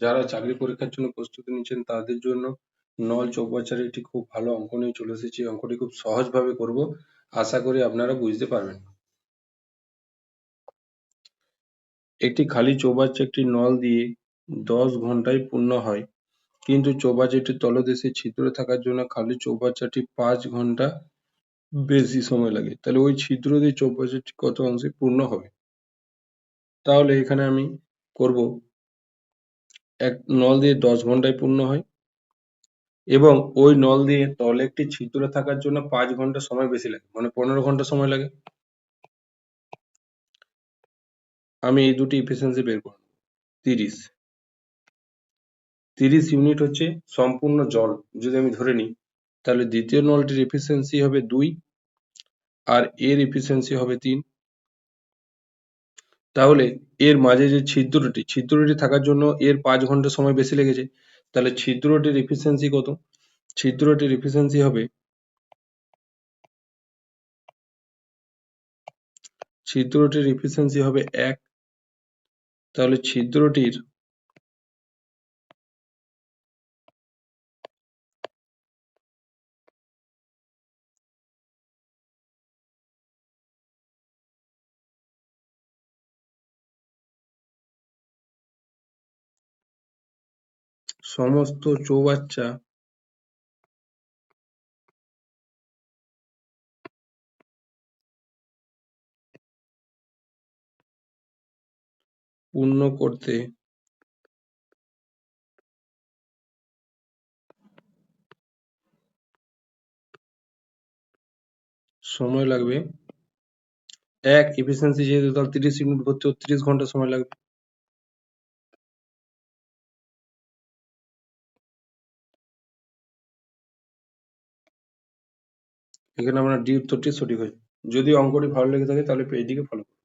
যারা চাকরি পরীক্ষার জন্য প্রস্তুতি নিচ্ছেন তাদের জন্য নল চৌবাচ্চার একটি খুব ভালো অঙ্ক নিয়ে চলে এসেছি। অঙ্কটি খুব সহজভাবে করব, আশা করি আপনারা বুঝতে পারবেন। একটি খালি চৌবাচ্চা একটি নল দিয়ে 10 ঘন্টায় পূর্ণ হয়, কিন্তু চৌবাচ্চাটির তলদেশে ছিদ্র থাকার জন্য খালি চৌবাচ্চাটি 5 ঘন্টা বেশি সময় লাগে। তাহলে ওই ছিদ্র দিয়ে চৌবাচ্চাটি কত অংশে পূর্ণ হবে? তাহলে এখানে আমি করব, এক নল দিয়ে 10 ঘন্টায় পূর্ণ হয় এবং ওই নল দিয়ে তলে একটি ছিদ্র থাকার জন্য 5 ঘন্টা সময় বেশি লাগে, মানে 15 ঘন্টা সময় লাগে। আমি এই দুটি এফিসিয়েন্সি বের করব। 30 ইউনিট হচ্ছে সম্পূর্ণ জল যদি আমি ধরে নিই, তাহলে দ্বিতীয় নলটির এফিসিয়েন্সি হবে 2 আর এর এফিসিয়েন্সি হবে 3। তাহলে এর মাঝে যে ছিদ্রটি থাকার জন্য এর 5 ঘন্টা সময় বেশি লেগেছে। তাহলে ছিদ্রটির এফিসিয়েন্সি কত? ছিদ্রটির এফিসিয়েন্সি হবে 1। তাহলে ছিদ্রটির সমস্ত চৌবাচ্চা পূর্ণ করতে সময় লাগবে 1। এফিসিয়েন্সি যেহেতু, তাহলে 30 ইউনিট ভর্তি হতে 30 ঘন্টা সময় লাগবে। এখানে আমরা ডি উত্তরটি সঠিক হয়েছে। যদি অঙ্কটি ভালো লেগে থাকে তাহলে পেজটিকে ফলো করুন।